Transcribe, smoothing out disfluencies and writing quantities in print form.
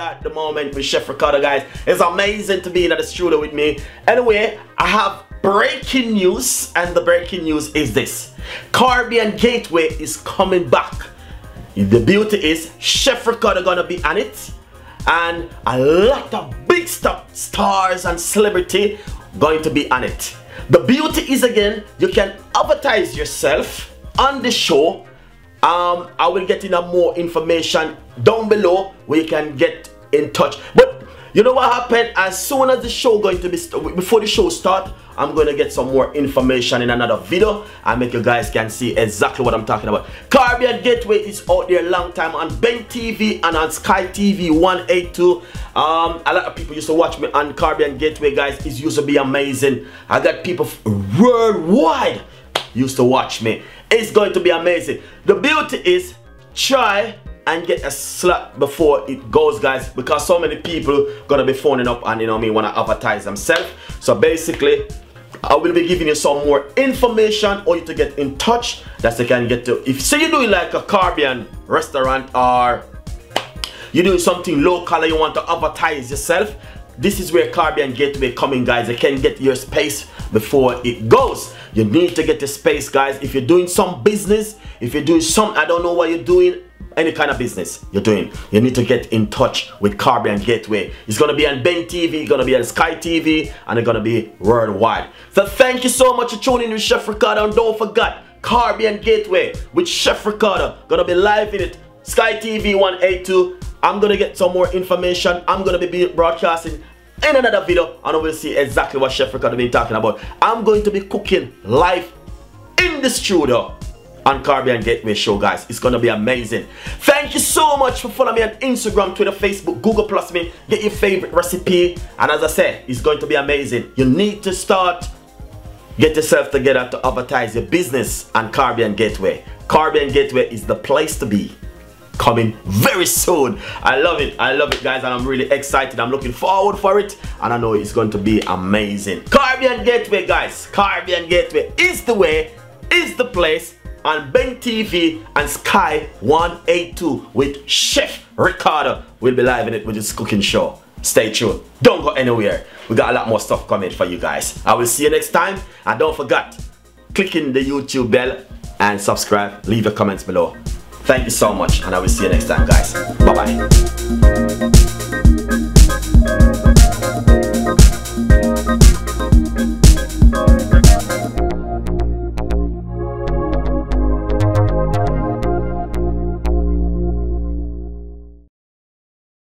at the moment with Chef Ricardo, guys. It's amazing to be in the studio with me. Anyway, I have breaking news, and the breaking news is this: Caribbean Gateway is coming back. The beauty is Chef Ricardo gonna be on it, and a lot of big stars and celebrity going to be on it. The beauty is, again, you can advertise yourself on the show. I will get in more information down below where you can get in touch. But you know what happened? As soon as the show going to be before the show start, I'm going to get some more information in another video and make you guys can see exactly what I'm talking about. Caribbean Gateway is out there a long time on Ben TV and on Sky TV 182. A lot of people used to watch me on Caribbean Gateway, guys. It used to be amazing. I got people worldwide used to watch me. It's going to be amazing. The beauty is, try and get a slot before it goes, guys, because so many people gonna be phoning up and, you know me, want to advertise themselves. So basically, I will be giving you some more information or you to get in touch that you can get to. If say you're doing like a Caribbean restaurant or you're doing something local and you want to advertise yourself, this is where Caribbean Gateway coming, guys. You can get your space before it goes. You need to get the space, guys. If you're doing some business, if you're doing some, I don't know what you're doing, any kind of business you're doing, you need to get in touch with Caribbean Gateway. It's gonna be on Ben TV, it's gonna be on Sky TV, and it's gonna be worldwide. So thank you so much for tuning in with Chef Ricardo, and don't forget Caribbean Gateway with Chef Ricardo, gonna be live in it, Sky TV 182. I'm gonna get some more information. I'm gonna be broadcasting in another video, and we'll see exactly what Chef Ricardo been talking about. I'm going to be cooking live in the studio on Caribbean Gateway show, guys. It's gonna be amazing. Thank you so much for following me on Instagram, Twitter, Facebook, Google Plus me. Get your favorite recipe, and as I said, it's going to be amazing. You need to get yourself together to advertise your business on Caribbean Gateway. Caribbean Gateway is the place to be. Coming very soon. I love it, guys, and I'm really excited. I'm looking forward for it, and I know it's going to be amazing. Caribbean Gateway, guys. Caribbean Gateway is the way, is the place, on Ben TV and Sky 182 with Chef Ricardo. We'll be live in it with his cooking show. Stay tuned, don't go anywhere. We got a lot more stuff coming for you guys. I will see you next time, and don't forget, clicking the YouTube bell and subscribe. Leave your comments below. Thank you so much, and I will see you next time, guys. Bye-bye.